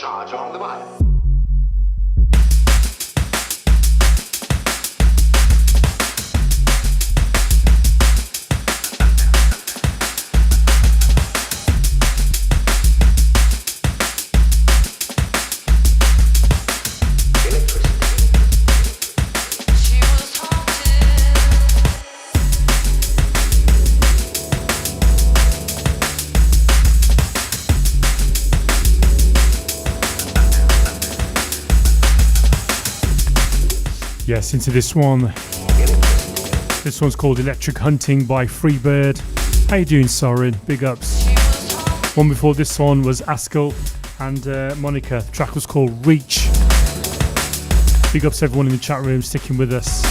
charge along the wire. Yes, into this one. This one's called Electric Hunting by Freebird. How you doing, Soren? Big ups. One before this one was Askell and Monica. The track was called Reach. Big ups everyone in the chat room sticking with us.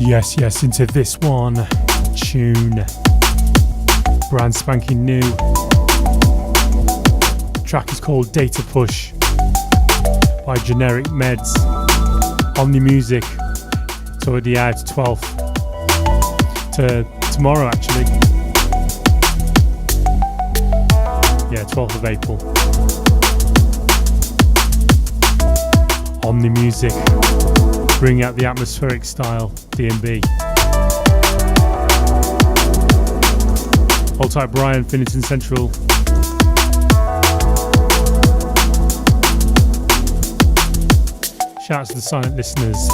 Yes, into this one. Tune. Brand spanking new. The track is called Data Push by Generic Meds. Omni Music. It's already out 12th to tomorrow actually. Yeah, 12th of April. Omni Music. Bring out the atmospheric style, D&B. Hold tight, Brian, Finneton Central. Shout out to the silent listeners.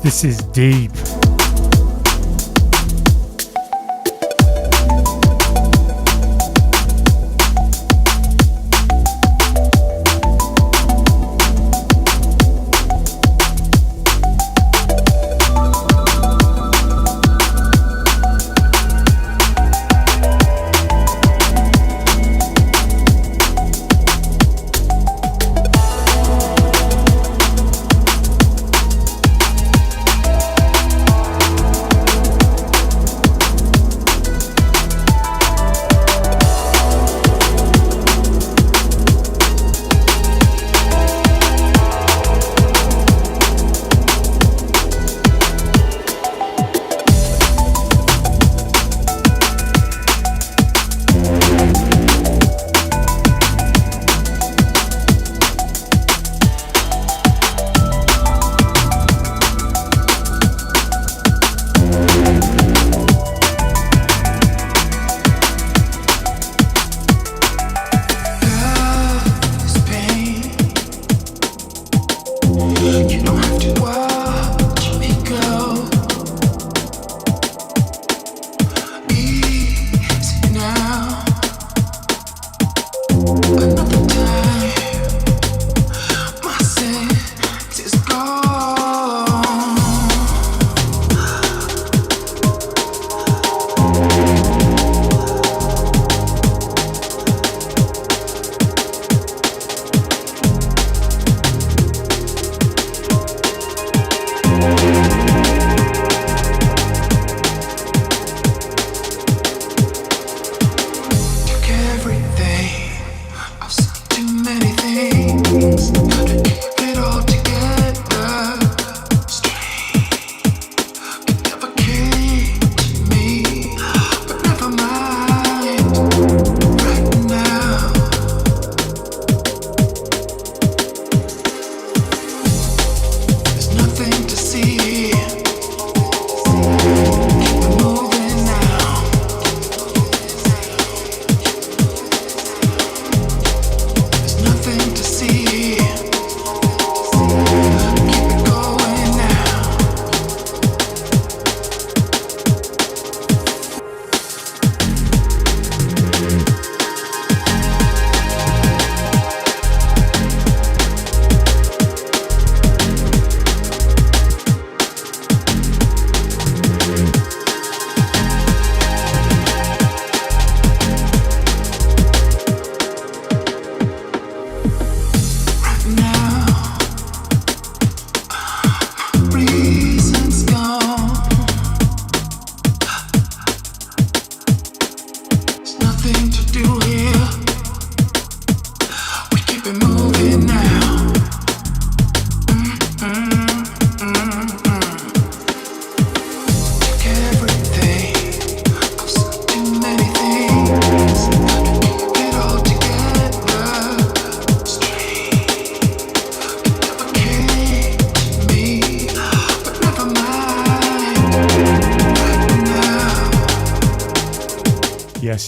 This is deep.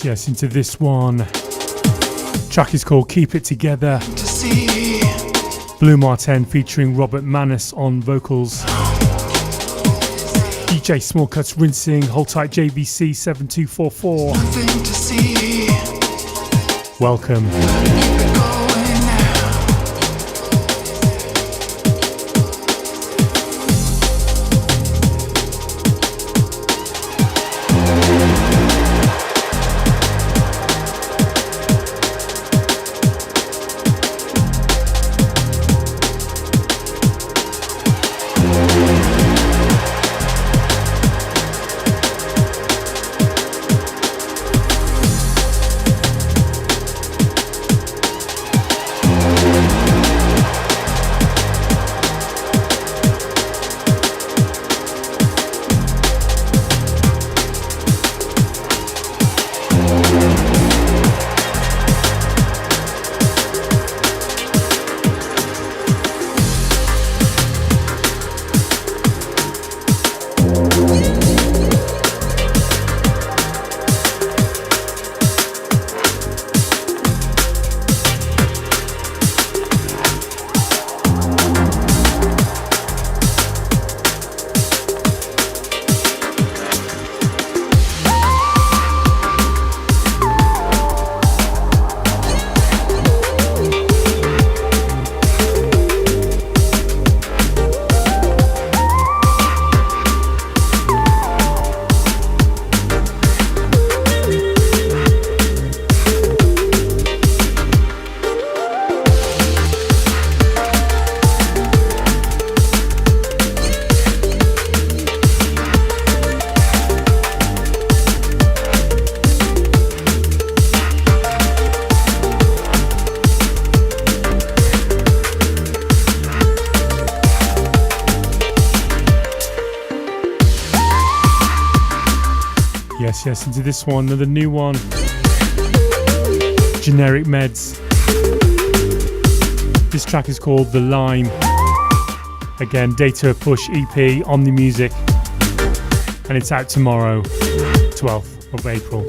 Yes, into this one. Track is called Keep It Together. Blue Martin featuring Robert Manis on vocals. DJ Small Cuts rinsing. Hold tight JBC 7244. Welcome. Yes, into this one, another new one. Generic Meds. This track is called The Lime. Again, Data Push EP on the music. And it's out tomorrow, 12th of April.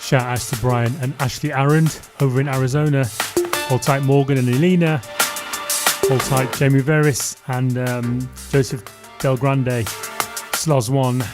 Shout outs to Brian and Ashley Arend over in Arizona. Hold tight Morgan and Elena. Hold tight Jamie Veris and Joseph Del Grande. Sloz 1.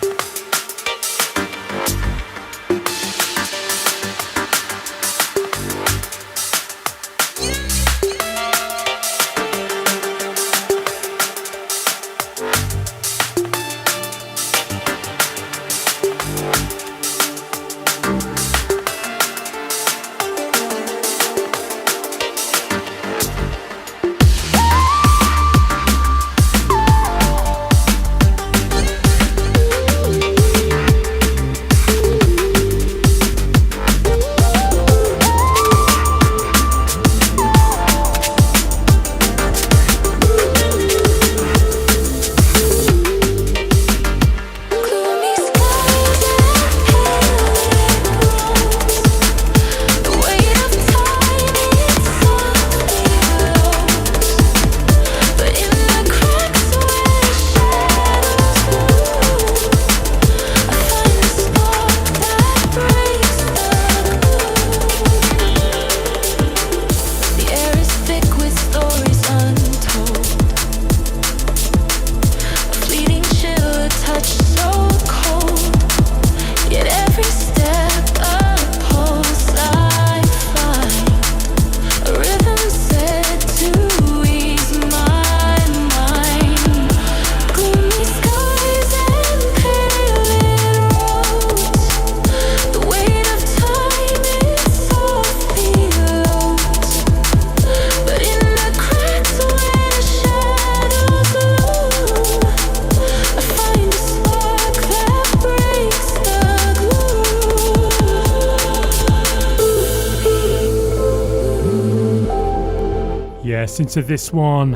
Yes, into this one.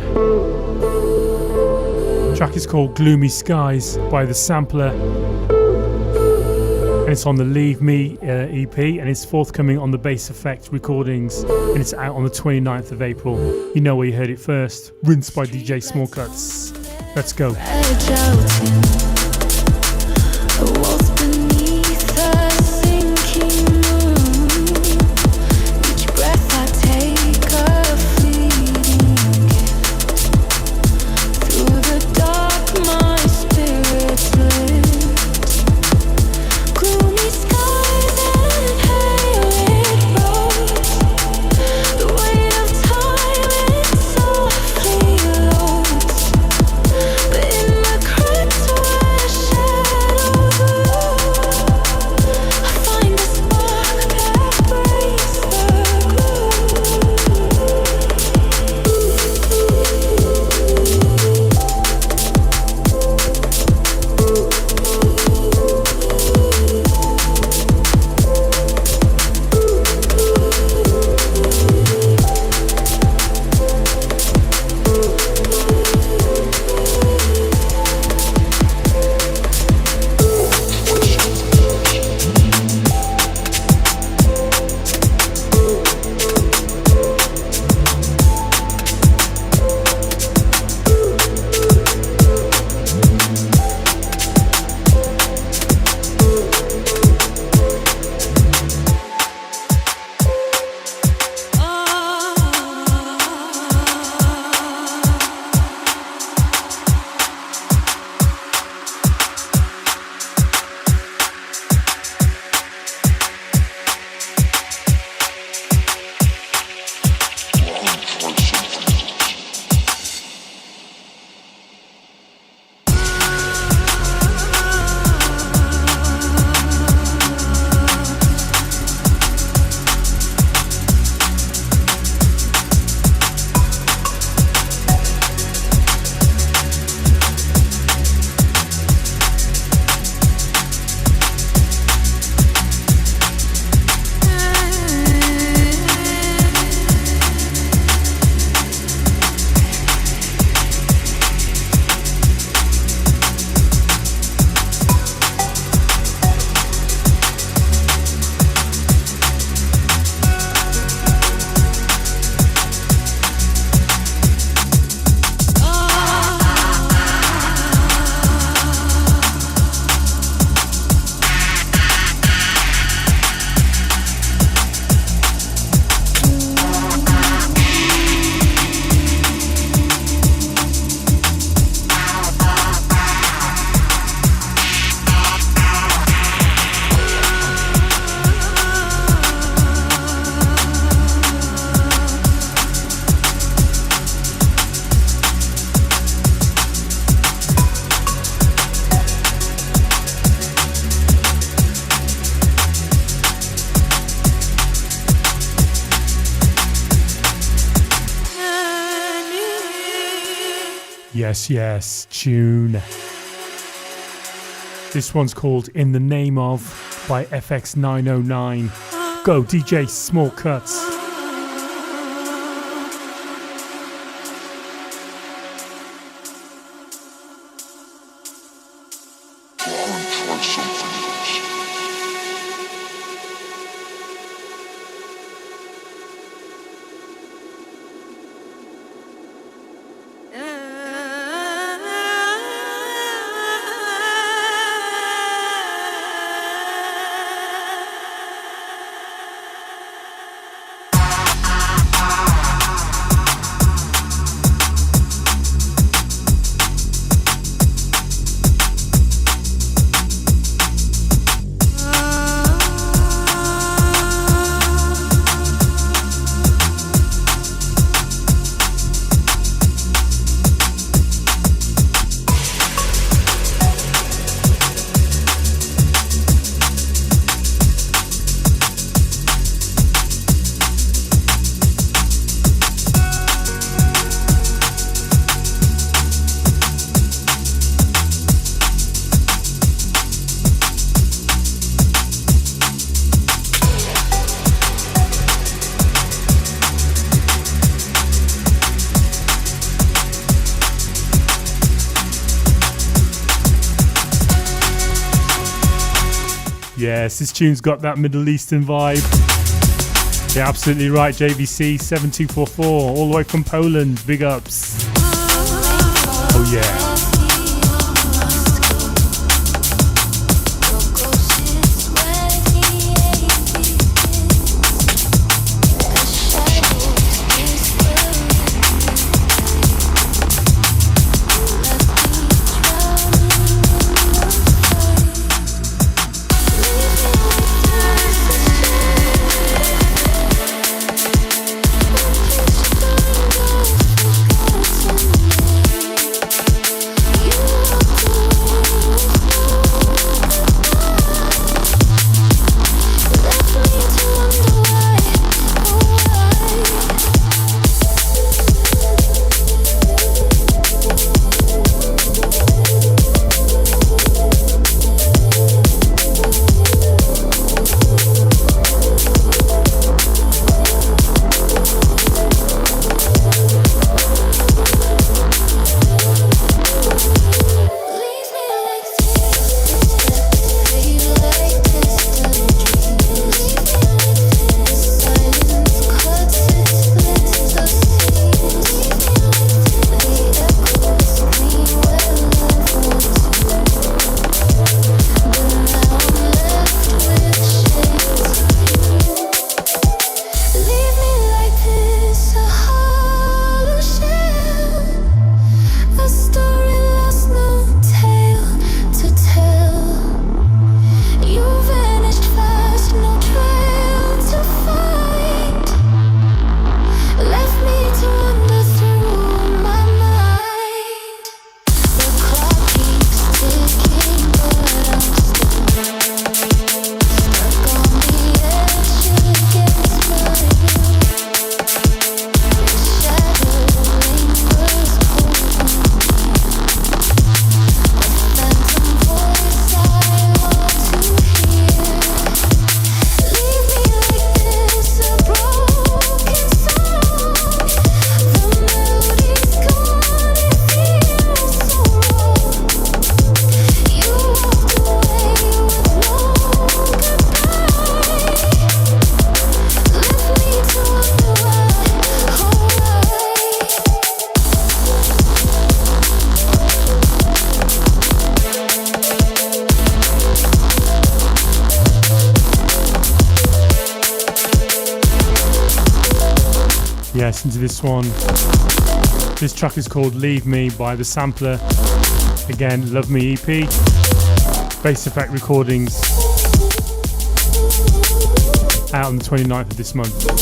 The track is called Gloomy Skies by The Sampler. And it's on the Leave Me EP, and it's forthcoming on the Bass Effect recordings, and it's out on the 29th of April. You know where you heard it first. Rinse by DJ Small Cuts. Let's go. Yes, tune. This one's called In the Name Of by FX909. Go DJ Small Cuts. Yes, this tune's got that Middle Eastern vibe. Yeah, absolutely right, JVC 7244, all the way from Poland. Big ups. Oh yeah. Yes, into this one. This track is called Leave Me by The Sampler. Again, Love Me EP. Bass Effect Recordings. Out on the 29th of this month.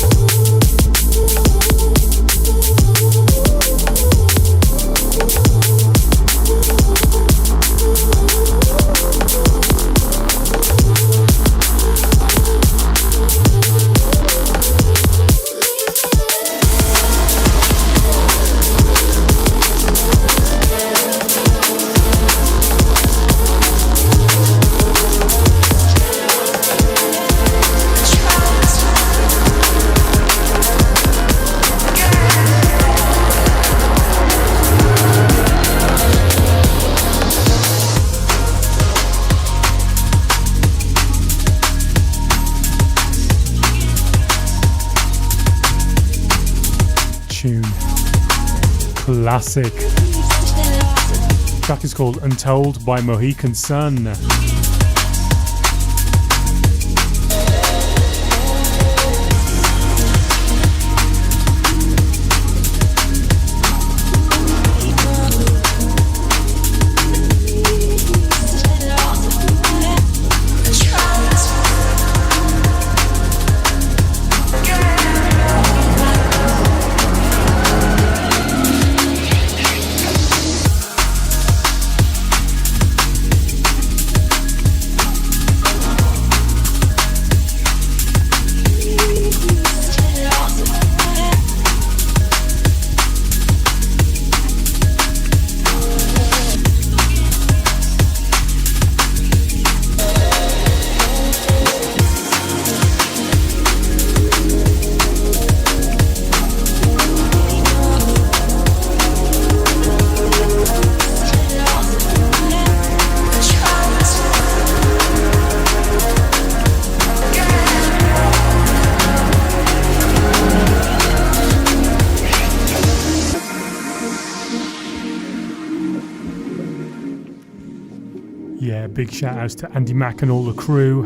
Classic. The track is called Untold by Mohican Sun. big shout outs to Andy Mack and all the crew.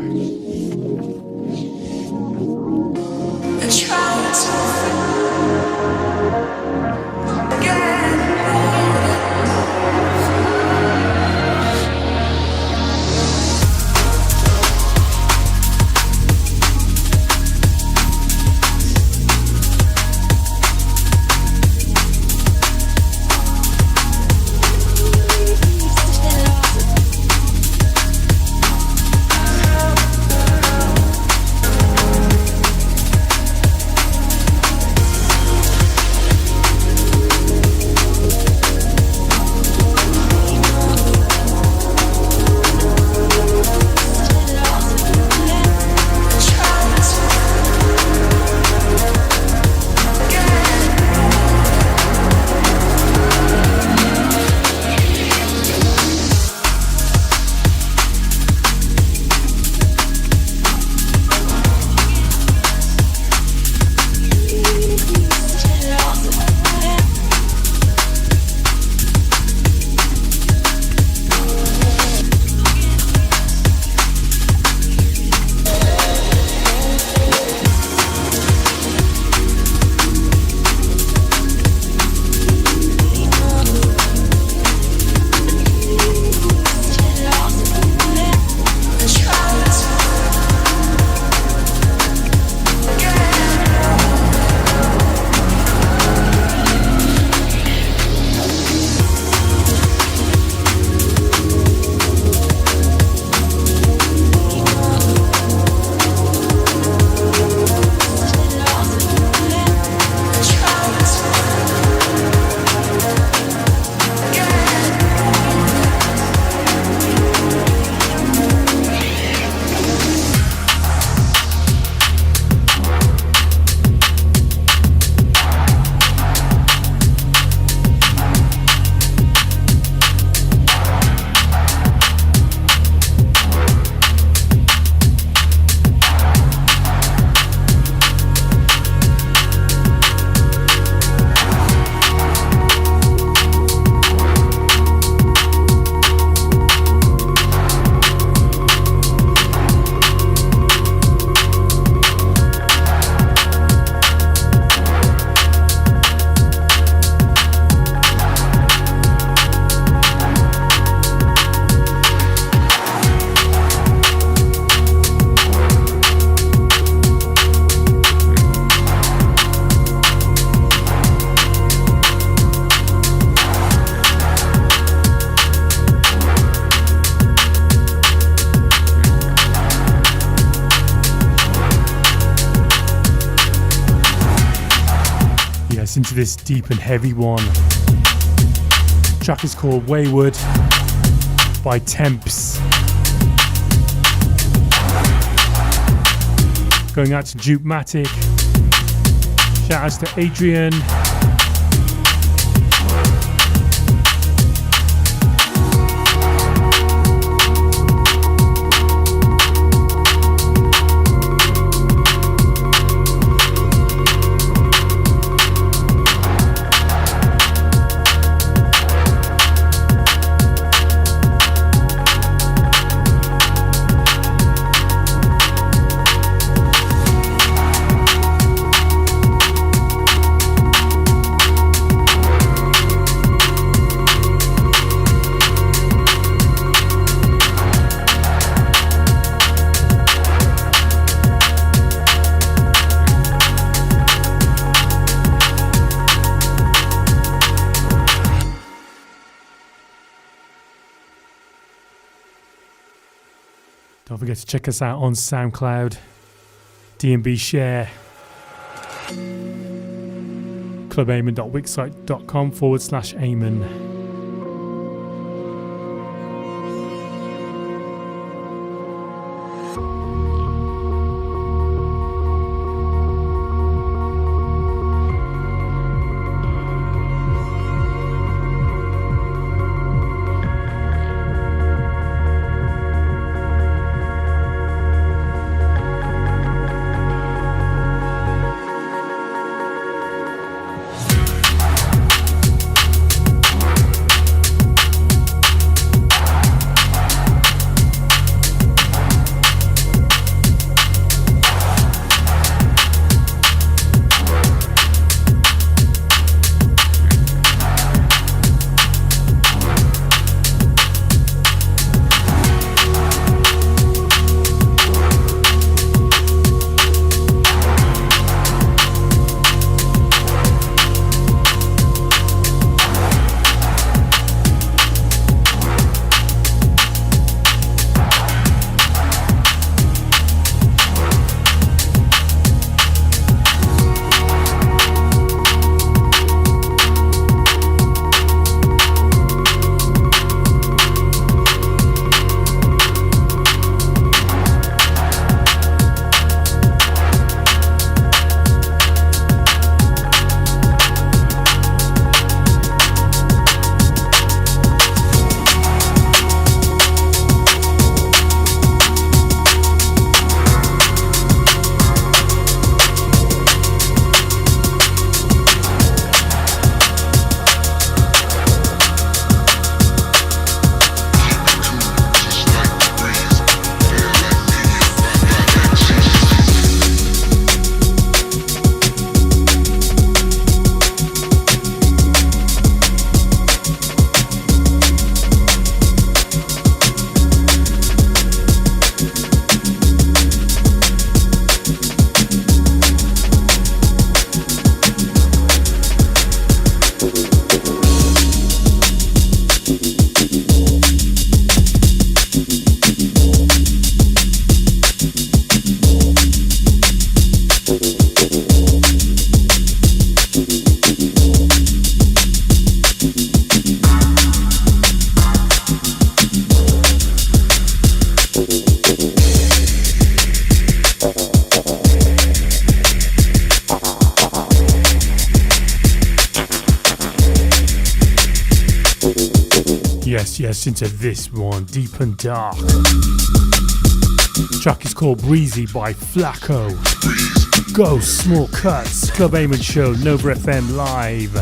Into this deep and heavy one. The track is called Wayward by Temps. Going out to Duke-Matic. Shout outs to Adrian. Don't forget to check us out on SoundCloud, D&B Share, clubaimon.wixsite.com/Eamon. Yes, into this one, Deep and Dark. The track is called Breezy by Flacco. Go, Small Cuts, Club Amen Show, Nova FM Live.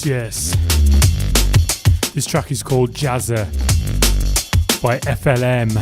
Yes. This track is called Jazza by FLM.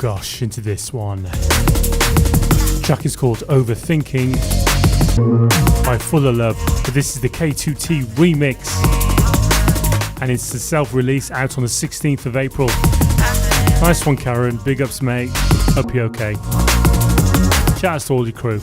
gosh, into this one. Track is called Overthinking by Fuller Love, but this is the K2T remix, and it's the self-release out on the 16th of April. Nice one, Karen. Big ups, mate. Hope you're okay. Shout out to all your crew.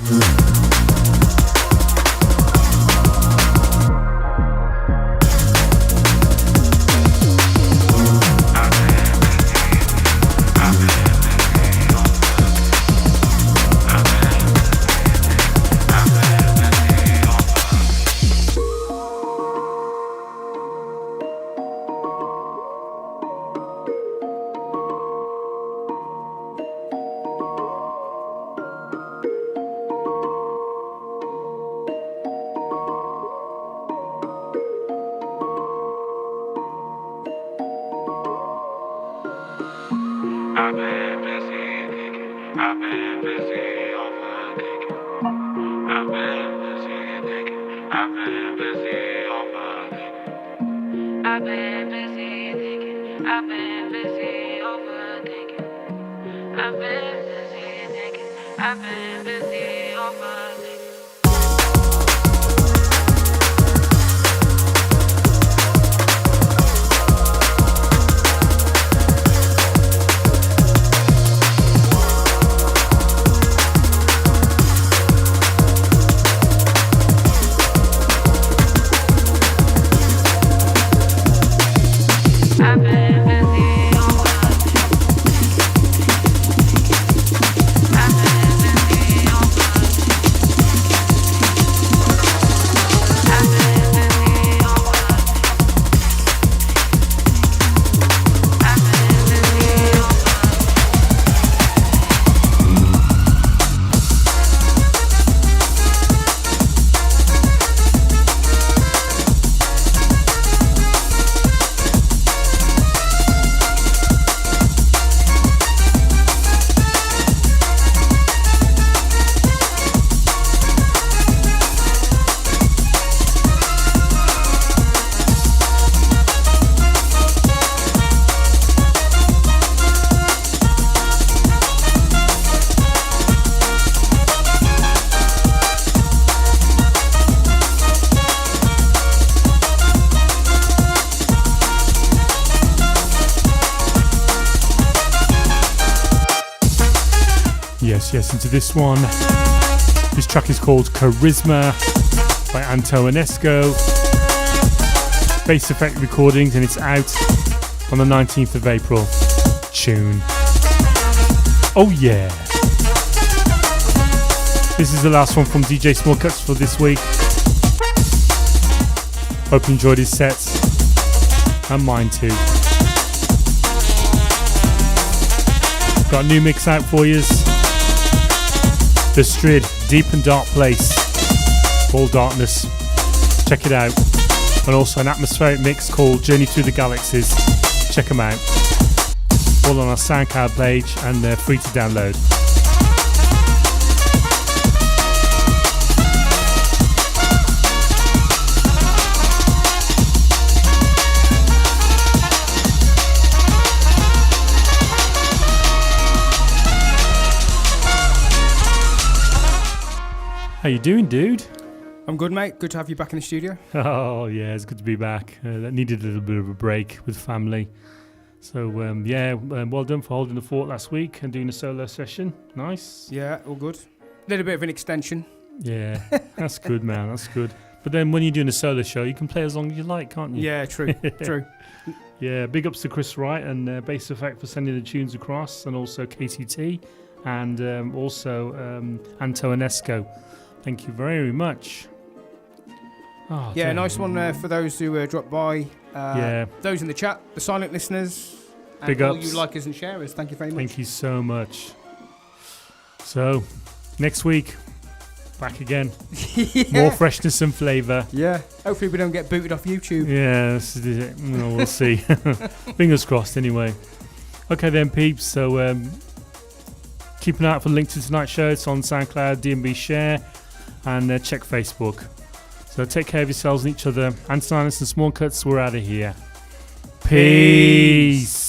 Yes, into this one. This track is called Charisma by Antonesco. Bass Effect Recordings, and it's out on the 19th of April. Tune. Oh yeah. This is the last one from DJ Small Cuts for this week. Hope you enjoyed his sets. And mine too. Got a new mix out for you. The Strid, Deep and Dark Place, All Darkness. Check it out. And also an atmospheric mix called Journey Through the Galaxies. Check them out. All on our SoundCloud page, and they're free to download. How you doing, dude? I'm good, mate. Good to have you back in the studio. Oh, yeah, it's good to be back. That needed a little bit of a break with family. So, well done for holding the fort last week and doing a solo session. Nice. Yeah, all good. A little bit of an extension. Yeah, that's good, man. That's good. But then when you're doing a solo show, you can play as long as you like, can't you? Yeah, true. True. Yeah, big ups to Chris Wright and Bass Effect for sending the tunes across, and also KCT and also Antonesco. Thank you very much. Oh, yeah, nice one for those who dropped by. Yeah. Those in the chat, the silent listeners, and big all ups. you likers and sharers. Thank you very much. Thank you so much. So, next week, back again. Yeah. More freshness and flavour. Yeah. Hopefully we don't get booted off YouTube. Yeah, this is it. No, we'll see. Fingers crossed anyway. Okay then, peeps. So, keep an eye out for the link to tonight's show. It's on SoundCloud, DMB Share, and check Facebook. So take care of yourselves and each other. And Silence and Small Cuts, we're out of here. Peace.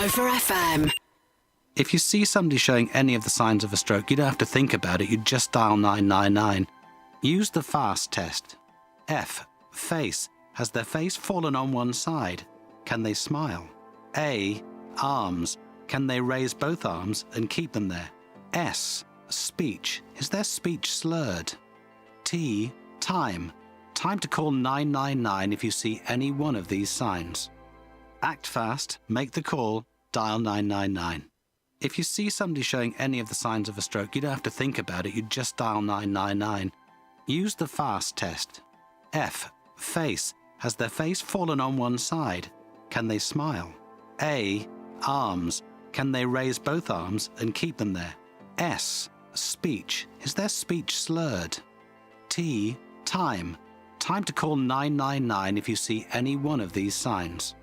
Over FM. If you see somebody showing any of the signs of a stroke, you don't have to think about it, you just dial 999. Use the FAST test. F. Face. Has their face fallen on one side? Can they smile? A. Arms. Can they raise both arms and keep them there? S. Speech. Is their speech slurred? T. Time. Time to call 999 if you see any one of these signs. Act fast, make the call, dial 999. If you see somebody showing any of the signs of a stroke, you don't have to think about it, you just dial 999. Use the FAST test. F. Face. Has their face fallen on one side? Can they smile? A. Arms. Can they raise both arms and keep them there? S. Speech. Is their speech slurred? T. Time. Time to call 999 if you see any one of these signs.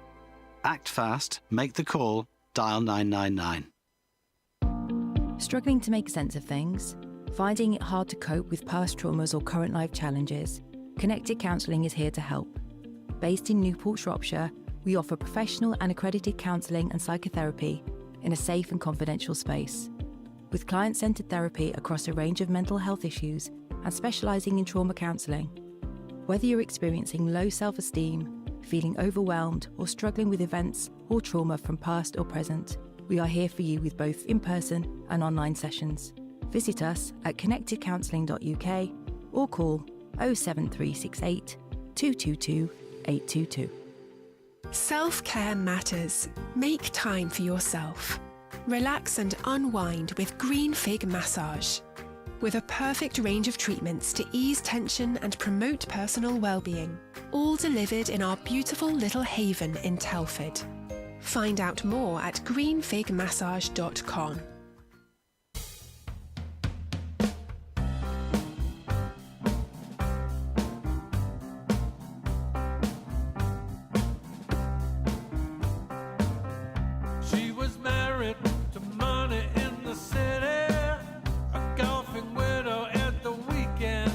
Act fast, make the call, dial 999. Struggling to make sense of things? Finding it hard to cope with past traumas or current life challenges? Connected Counselling is here to help. Based in Newport, Shropshire, we offer professional and accredited counselling and psychotherapy in a safe and confidential space. With client-centred therapy across a range of mental health issues and specialising in trauma counselling. Whether you're experiencing low self-esteem, feeling overwhelmed or struggling with events or trauma from past or present, we are here for you with both in-person and online sessions. Visit us at connectedcounselling.uk or call 07368 222 822. Self-care matters. Make time for yourself. Relax and unwind with Green Fig Massage. With a perfect range of treatments to ease tension and promote personal well-being, all delivered in our beautiful little haven in Telford. Find out more at greenfigmassage.com. She was married to money in the city, a golfing widow at the weekend.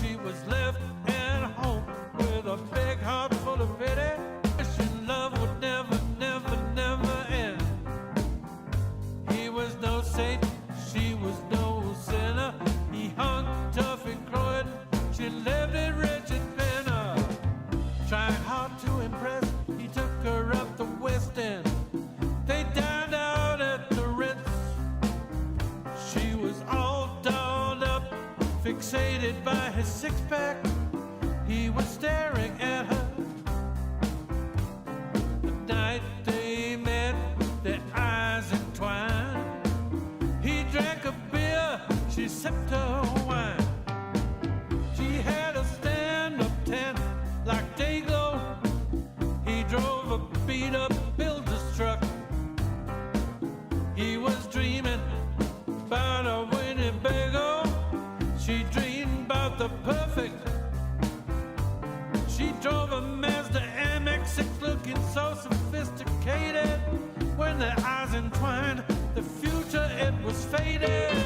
She was left at home with a big heart full of pity, wishing love would never, never, never end. He was no saint, she was no sinner. He hung tough in Croydon, she lived in Richard Penner. Trying hard to impress, he took her up the West End. They dined out at the Ritz. She was all dolled up, fixated by his six-pack. He was staring at her. The night they met, their eyes entwined. He drank a beer, she sipped her wine. She had a stand-up tent like Dayglow. He drove a beat-up builder's truck. He was dreaming about a Winnebago. She dreamed about the perfect. She drove a Mazda MX-6 looking so sophisticated. When their eyes entwined, the future it was faded.